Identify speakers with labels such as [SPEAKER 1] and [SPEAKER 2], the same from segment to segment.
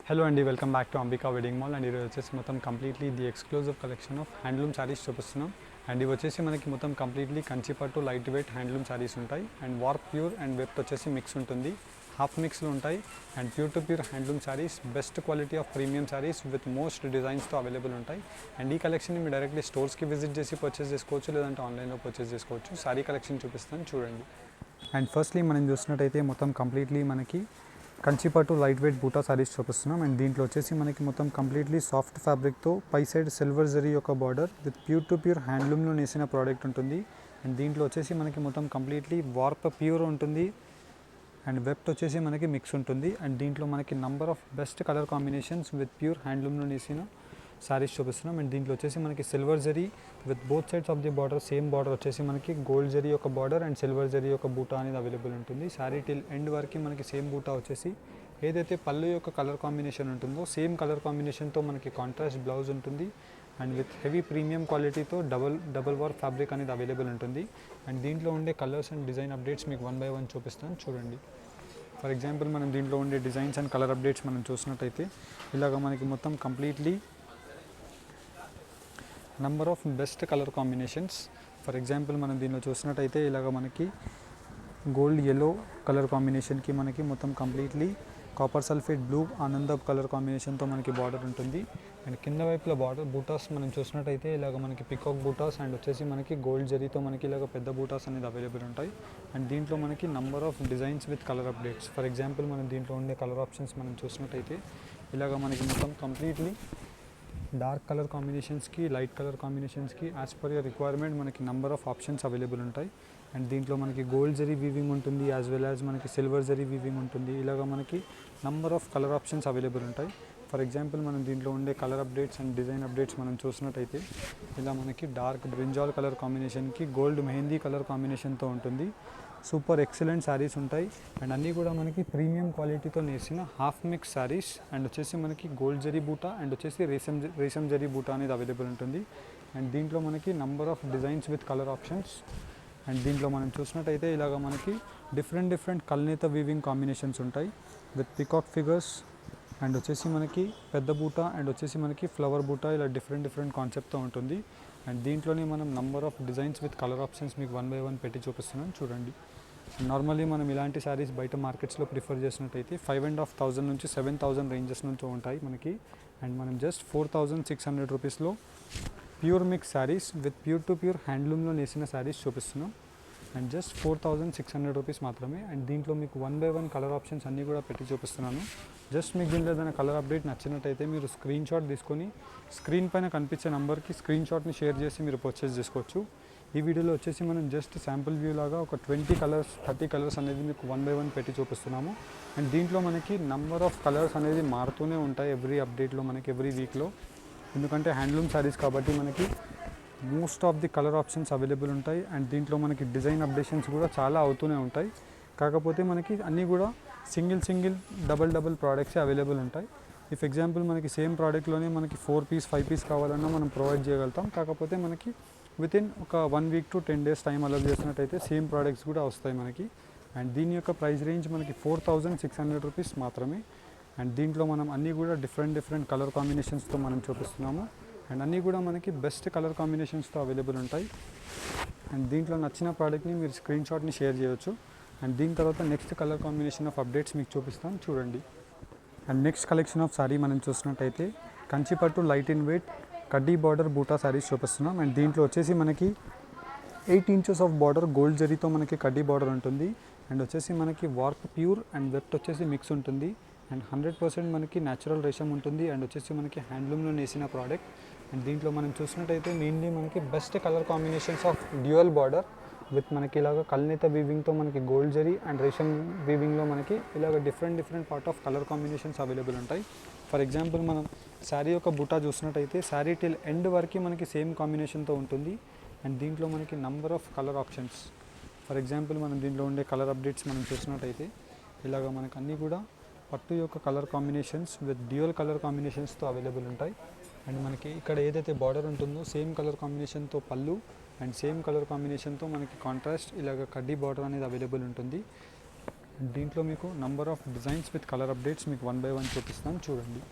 [SPEAKER 1] Hello అండి, welcome back to Ambika wedding mall. And ఈరోజు వచ్చేసి మొత్తం completely the exclusive collection of handloom saris చూపిస్తున్నాం. అండ్ ఇవి వచ్చేసి మనకి మొత్తం కంప్లీట్లీ కంచిపట్టు లైట్ వెయిట్ హ్యాండ్లూమ్ శారీస్ ఉంటాయి. And warp pure and weft వచ్చేసి మిక్స్ ఉంటుంది, హాఫ్ మిక్స్లు ఉంటాయి. And pure to pure handloom saris, best quality of premium saris with most డిజైన్స్తో అవైలబుల్ ఉంటాయి. అండ్ ఈ కలెక్షన్ని మీరు డైరెక్ట్లీ స్టోర్స్కి విజిట్ చేసి పర్చేస్ చేసుకోవచ్చు, లేదంటే ఆన్లైన్లో పర్చేస్ చేసుకోవచ్చు. శారీ కలెక్షన్ చూపిస్తాను చూడండి. అండ్ ఫస్ట్లీ మనం చూసినట్టయితే మొత్తం కంప్లీట్లీ మనకి కంచిపట్టు లైట్ వెయిట్ బూటా సారీస్ చూపిస్తున్నాం. అండ్ దీంట్లో వచ్చేసి మనకి మొత్తం కంప్లీట్లీ సాఫ్ట్ ఫ్యాబ్రిక్తో పై సైడ్ సిల్వర్ జరీ యొక్క border with pure to pure హ్యాండ్లూమ్లో నేసిన ప్రోడక్ట్ ఉంటుంది. అండ్ దీంట్లో వచ్చేసి మనకి మొత్తం కంప్లీట్లీ వార్ప్ ప్యూర్ ఉంటుంది అండ్ వెబ్ట్ వచ్చేసి మనకి మిక్స్ ఉంటుంది. అండ్ దీంట్లో మనకి number of best colour combinations with pure హ్యాండ్లూమ్లో నేసిన శారీస్ చూపిస్తున్నాం. అండ్ దీంట్లో వచ్చేసి మనకి సిల్వర్ జరీ with both sides of the border, same border వచ్చేసి మనకి గోల్డ్ జరీ యొక్క బార్డర్ అండ్ సిల్వర్ జరీ యొక్క బూటా అనేది అవైలబుల్ ఉంటుంది. శారీ టిల్ ఎండ్ వరకు మనకి సేమ్ బూటా వచ్చేసి ఏదైతే పళ్ళు యొక్క కలర్ కాంబినేషన్ ఉంటుందో సేమ్ కలర్ కాంబినేషన్తో మనకి కాంట్రాస్ట్ బ్లౌజ్ ఉంటుంది. అండ్ విత్ హెవీ ప్రీమియం క్వాలిటీతో డబల్ వార్ ఫ్యాబ్రిక్ అనేది అవైలబుల్ ఉంటుంది. అండ్ దీంట్లో ఉండే కలర్స్ అండ్ డిజైన్ అప్డేట్స్ మీకు 1 by 1 చూపిస్తాను చూడండి. ఫర్ ఎగ్జాంపుల్ మనం దీంట్లో ఉండే డిజైన్స్ అండ్ కలర్ అప్డేట్స్ మనం చూసినట్టయితే ఇలాగ మనకి మొత్తం completely number of best colour combinations. For example మనం దీనిలో చూసినట్టయితే ఇలాగ మనకి గోల్డ్ ఎల్లో కలర్ కాంబినేషన్కి మనకి మొత్తం కంప్లీట్లీ కాపర్ సల్ఫేట్ బ్లూ ఆనందబ్ కలర్ కాంబినేషన్తో మనకి బార్డర్ ఉంటుంది. అండ్ కింద వైపుల బార్డర్ బూటాస్ మనం చూసినట్టయితే ఇలాగ మనకి పికాక్ బూటాస్ అండ్ వచ్చేసి మనకి గోల్డ్ జరీతో మనకి ఇలాగ పెద్ద బూటాస్ అనేది అవైలబుల్ ఉంటాయి. అండ్ దీంట్లో మనకి number of designs with colour updates. For example మనం దీంట్లో ఉండే కలర్ ఆప్షన్స్ మనం చూసినట్టయితే ఇలాగ మనకి మొత్తం కంప్లీట్లీ డార్క్ కలర్ కాంబినేషన్స్కి, లైట్ కలర్ కాంబినేషన్స్కి యాజ్ పర్ యువర్ రిక్వైర్మెంట్ మనకి నంబర్ ఆఫ్ ఆప్షన్స్ అవైలబుల్ ఉంటాయి. అండ్ దీంట్లో మనకి గోల్డ్ జరీ వీవింగ్ ఉంటుంది, యాజ్ వెల్ యాజ్ మనకి సిల్వర్ జరీ వీవింగ్ ఉంటుంది. ఇలాగ మనకి number of colour options available ఉంటాయి. ఫర్ ఎగ్జాంపుల్ మనం దీంట్లో ఉండే colour updates and design updates మనం చూసినట్టయితే ఇలా మనకి డార్క్ బ్రింజాల్ కలర్ కాంబినేషన్కి గోల్డ్ మెహందీ కలర్ కాంబినేషన్తో ఉంటుంది. సూపర్ ఎక్సలెంట్ శారీస్ ఉంటాయి. అండ్ అన్నీ కూడా మనకి ప్రీమియం క్వాలిటీతో నేసిన హాఫ్ మిక్స్ శారీస్. అండ్ వచ్చేసి మనకి గోల్డ్ జరీ బూటా అండ్ వచ్చేసి రేషం జరీ బూటా అనేది అవైలబుల్ ఉంటుంది. అండ్ దీంట్లో మనకి number of designs with colour options. And దీంట్లో మనం చూసినట్టయితే ఇలాగ మనకి డిఫరెంట్ కల్నేత వీవింగ్ కాంబినేషన్స్ ఉంటాయి విత్ పికాక్ ఫిగర్స్. అండ్ వచ్చేసి మనకి పెద్ద బూటా అండ్ వచ్చేసి మనకి ఫ్లవర్ బూటా, ఇలా డిఫరెంట్ కాన్సెప్ట్తో ఉంటుంది. అండ్ దీంట్లోనే మనం number of designs with colour options మీకు 1 by 1 పెట్టి చూపిస్తున్నాను చూడండి. నార్మల్లీ మనం ఇలాంటి శారీస్ బయట మార్కెట్స్లో ప్రిఫర్ చేసినట్టయితే 5,500 నుంచి 7,000 రేంజెస్ నుంచి ఉంటాయి మనకి. అండ్ మనం జస్ట్ 4,600 రూపీస్లో pure mix saris with pure to pure హ్యాండ్లూమ్లో నేసిన శారీస్ చూపిస్తున్నాం. అండ్ జస్ట్ 4,600 రూపీస్ మాత్రమే. అండ్ దీంట్లో మీకు 1 by 1 కలర్ ఆప్షన్స్ అన్నీ కూడా పెట్టి చూపిస్తున్నాను. జస్ట్ మీకు దీంట్లో ఏదైనా కలర్ అప్డేట్ నచ్చినట్టయితే మీరు స్క్రీన్ షాట్ తీసుకొని స్క్రీన్ పైన కనిపించే నెంబర్కి స్క్రీన్ షాట్ని షేర్ చేసి మీరు పర్చేస్ చేసుకోవచ్చు. ఈ వీడియోలో వచ్చేసి మనం జస్ట్ శాంపుల్ వ్యూ లాగా ఒక 20 కలర్స్ 30 కలర్స్ అనేది మీకు 1 by 1 పెట్టి చూపిస్తున్నాము. అండ్ దీంట్లో మనకి నంబర్ ఆఫ్ కలర్స్ అనేది మారుతూనే ఉంటాయి ఎవ్రీ అప్డేట్లో మనకి ఎవ్రీ వీక్లో. ఎందుకంటే హ్యాండ్లూమ్ శారీస్ కాబట్టి మనకి most of the colour options available ఉంటాయి. అండ్ దీంట్లో మనకి డిజైన్ అప్డేషన్స్ కూడా చాలా అవుతూనే ఉంటాయి. కాకపోతే మనకి అన్నీ కూడా సింగిల్ డబల్ ప్రోడక్ట్సే అవైలబుల్ ఉంటాయి. ఇఫ్ ఎగ్జాంపుల్ మనకి సేమ్ ప్రోడక్ట్లోనే మనకి 4 పీస్ 5 పీస్ కావాలన్నా మనం ప్రొవైడ్ చేయగలుగుతాం. కాకపోతే మనకి వితిన్ ఒక 1 week to 10 days time allow చేసినట్టయితే సేమ్ ప్రోడక్ట్స్ కూడా వస్తాయి మనకి. అండ్ దీని యొక్క ప్రైస్ రేంజ్ మనకి 4,600 రూపీస్ మాత్రమే. అండ్ దీంట్లో మనం అన్నీ కూడా డిఫరెంట్ కలర్ కాంబినేషన్స్తో మనం చూపిస్తున్నాము. అండ్ అన్నీ కూడా మనకి బెస్ట్ కలర్ కాంబినేషన్స్తో అవైలబుల్ ఉంటాయి. అండ్ దీంట్లో నచ్చిన ప్రోడక్ట్ని మీరు స్క్రీన్ షాట్ని షేర్ చేయొచ్చు. అండ్ దీని తర్వాత next colour combination of updates మీకు చూపిస్తాను చూడండి. And next collection of sari మనం చూసినట్టయితే కంచిపట్టు లైట్ ఇన్ వెయిట్ కడ్డీ బార్డర్ బూటా శారీస్ చూపిస్తున్నాం. అండ్ దీంట్లో వచ్చేసి మనకి 8 inches ఆఫ్ బార్డర్ గోల్డ్ జరీతో మనకి కడ్డీ బార్డర్ ఉంటుంది. అండ్ వచ్చేసి మనకి వార్ప్ ప్యూర్ అండ్ వెబ్ట్ వచ్చేసి మిక్స్ ఉంటుంది. అండ్ 100% మనకి న్యాచురల్ రేషం ఉంటుంది. అండ్ వచ్చేసి మనకి హ్యాండ్లూమ్లో నేసిన ప్రోడక్ట్. అండ్ దీంట్లో మనం చూసినట్టయితే మెయిన్లీ మనకి best colour combinations of dual border with మనకి ఇలాగ కల్నేత వీవింగ్తో మనకి గోల్డ్ జరీ అండ్ రేషం వీవింగ్లో మనకి ఇలాగ different part of colour combinations available ఉంటాయి. ఫర్ ఎగ్జాంపుల్ మనం శారీ యొక్క బుటా చూసినట్టయితే శారీ టిల్ ఎండ్ వరకు మనకి సేమ్ కాంబినేషన్తో ఉంటుంది. అండ్ దీంట్లో మనకి number of colour options. For example మనం దీంట్లో ఉండే కలర్ అప్డేట్స్ మనం చూసినట్టయితే ఇలాగ మనకు అన్నీ కూడా పట్టు యొక్క colour combinations with dual colour కాంబినేషన్స్తో అవైలబుల్ ఉంటాయి. అండ్ మనకి ఇక్కడ ఏదైతే బార్డర్ ఉంటుందో సేమ్ కలర్ కాంబినేషన్తో పళ్ళు అండ్ సేమ్ కలర్ కాంబినేషన్తో మనకి కాంట్రాస్ట్ ఇలాగ కడ్డీ బార్డర్ అనేది అవైలబుల్ ఉంటుంది. దీంట్లో మీకు number of designs with colour updates మీకు 1 బై 1 చూపిస్తాను చూడండి.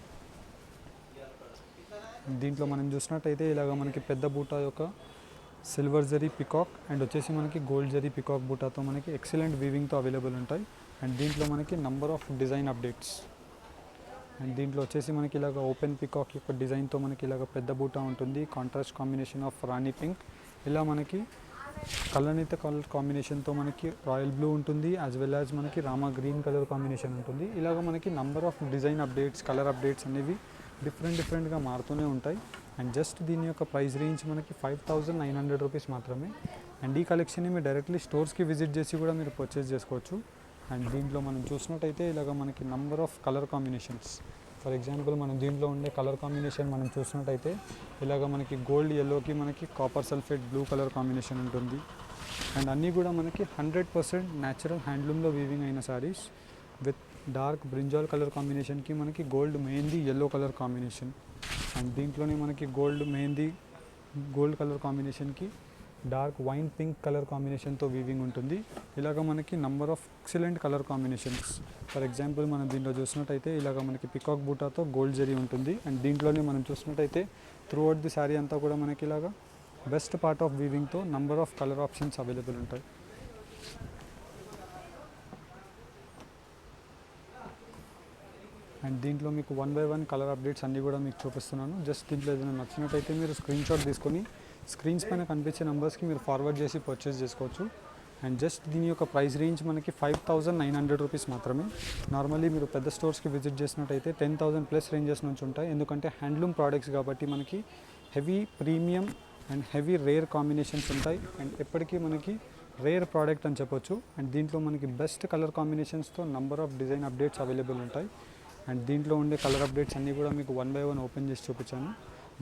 [SPEAKER 1] దీంట్లో మనం చూసినట్టయితే ఇలాగ మనకి పెద్ద బూటా యొక్క సిల్వర్ జరీ పికాక్ అండ్ వచ్చేసి మనకి గోల్డ్ జరీ పికాక్ బూటాతో మనకి ఎక్సలెంట్ వీవింగ్తో అవైలబుల్ ఉంటాయి. అండ్ దీంట్లో మనకి number of design updates. And దీంట్లో వచ్చేసి మనకి ఇలాగ ఓపెన్ పికాక్ యొక్క డిజైన్తో మనకి ఇలాగ పెద్ద బూటా ఉంటుంది. Contrast combination of Rani pink, ఇలా మనకి కలర్నిత కలర్ కాంబినేషన్తో మనకి రాయల్ బ్లూ ఉంటుంది, యాజ్ వెల్ యాజ్ మనకి రామా గ్రీన్ కలర్ కాంబినేషన్ ఉంటుంది. ఇలాగ మనకి number of design updates, colour updates అనేవి డిఫరెంట్గా మారుతూనే ఉంటాయి. అండ్ జస్ట్ దీని యొక్క ప్రైస్ రేంజ్ మనకి 5,900 రూపీస్ మాత్రమే. అండ్ ఈ కలెక్షన్ని మీరు డైరెక్ట్లీ స్టోర్స్కి విజిట్ చేసి కూడా మీరు పర్చేస్ చేసుకోవచ్చు. అండ్ దీంట్లో మనం చూసినట్టయితే ఇలాగ మనకి number of colour combinations. For example మనం దీంట్లో ఉండే కలర్ కాంబినేషన్ మనం చూసినట్టయితే ఇలాగ మనకి గోల్డ్ ఎల్లోకి మనకి copper sulphate blue colour combination ఉంటుంది. అండ్ అన్నీ కూడా మనకి 100% న్యాచురల్ హ్యాండ్లూమ్లో వీవింగ్ అయిన saris with dark brinjal colour కాంబినేషన్కి మనకి gold mehndi yellow colour combination. And దీంట్లోనే మనకి గోల్డ్ మెహందీ గోల్డ్ కలర్ కాంబినేషన్కి డార్క్ వైన్ పింక్ కలర్ కాంబినేషన్తో వీవింగ్ ఉంటుంది. ఇలాగ మనకి number of excellent colour combinations. For example మనం దీంట్లో చూసినట్టయితే ఇలాగ మనకి పికాక్ బూటాతో గోల్డ్ జరీ ఉంటుంది. అండ్ దీంట్లోనే మనం చూసినట్టయితే త్రూ అవుట్ ది శారీ అంతా కూడా మనకి ఇలాగ బెస్ట్ పార్ట్ ఆఫ్ వీవింగ్తో number of colour options available ఉంటాయి. అండ్ దీంట్లో మీకు 1 బై 1 కలర్ అప్డేట్స్ అన్నీ కూడా మీకు చూపిస్తున్నాను. జస్ట్ దీంట్లో ఏదైనా నచ్చినట్టయితే మీరు స్క్రీన్ షాట్ తీసుకొని స్క్రీన్స్ పైన కనిపించే నెంబర్స్కి మీరు ఫార్వర్డ్ చేసి పర్చేస్ చేసుకోవచ్చు. అండ్ జస్ట్ దీని యొక్క ప్రైస్ రేంజ్ మనకి 5,900 రూపీస్ మాత్రమే. నార్మల్లీ మీరు పెద్ద స్టోర్స్కి విజిట్ చేసినట్టయితే 10,000 ప్లస్ రేంజెస్ నుంచి ఉంటాయి. ఎందుకంటే హ్యాండ్లూమ్ ప్రోడక్ట్స్ కాబట్టి మనకి heavy premium and heavy rare combinations ఉంటాయి. అండ్ ఎప్పటికీ మనకి రేర్ ప్రోడక్ట్ అని చెప్పొచ్చు. అండ్ దీంట్లో మనకి బెస్ట్ కలర్ కాంబినేషన్స్తో number of design updates available ఉంటాయి. అండ్ దీంట్లో ఉండే కలర్ అప్డేట్స్ అన్నీ కూడా మీకు 1 బై 1 ఓపెన్ చేసి చూపించాను.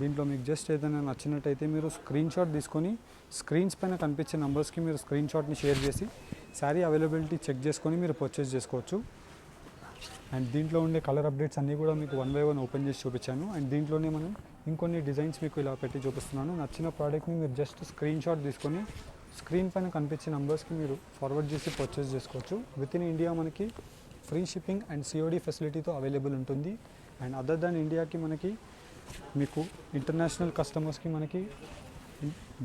[SPEAKER 1] దీంట్లో మీకు జస్ట్ ఏదైనా నచ్చినట్టయితే మీరు స్క్రీన్ షాట్ తీసుకొని స్క్రీన్స్ పైన కనిపించే నెంబర్స్కి మీరు స్క్రీన్ షాట్ని షేర్ చేసి శారీ అవైలబిలిటీ చెక్ చేసుకొని మీరు పర్చేస్ చేసుకోవచ్చు. అండ్ దీంట్లో ఉండే కలర్ అప్డేట్స్ అన్నీ కూడా మీకు 1 బై 1 ఓపెన్ చేసి చూపించాను. అండ్ దీంట్లోనే మనం ఇంకొన్ని డిజైన్స్ మీకు ఇలా పెట్టి చూపిస్తున్నాను. నచ్చిన ప్రోడక్ట్ని మీరు జస్ట్ స్క్రీన్ షాట్ తీసుకొని స్క్రీన్ పైన కనిపించే నెంబర్స్కి మీరు ఫార్వర్డ్ చేసి పర్చేస్ చేసుకోవచ్చు. విత్ ఇన్ ఇండియా మనకి ఫ్రీ షిప్పింగ్ అండ్ COD ఫెసిలిటీతో అవైలబుల్ ఉంటుంది. అండ్ అదర్ దాన్ ఇండియాకి మనకి మీకు ఇంటర్నేషనల్ కస్టమర్స్కి మనకి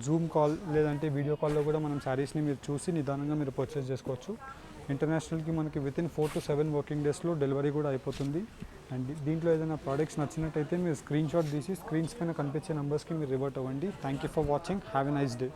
[SPEAKER 1] జూమ్ కాల్ లేదంటే వీడియో కాల్లో కూడా మనం శారీస్ని మీరు చూసి నిదానంగా మీరు పర్చేస్ చేసుకోవచ్చు. ఇంటర్నేషనల్కి మనకి విత్ ఇన్ 4 to 7 వర్కింగ్ డేస్లో డెలివరీ కూడా అయిపోతుంది. అండ్ దీంట్లో ఏదైనా ప్రోడక్ట్స్ నచ్చినట్టయితే మీరు స్క్రీన్ షాట్ తీసి స్క్రీన్స్ పైన కనిపించే నెంబర్స్కి మీరు రివర్ట్ అవ్వండి. Thank you for watching. Have a nice day.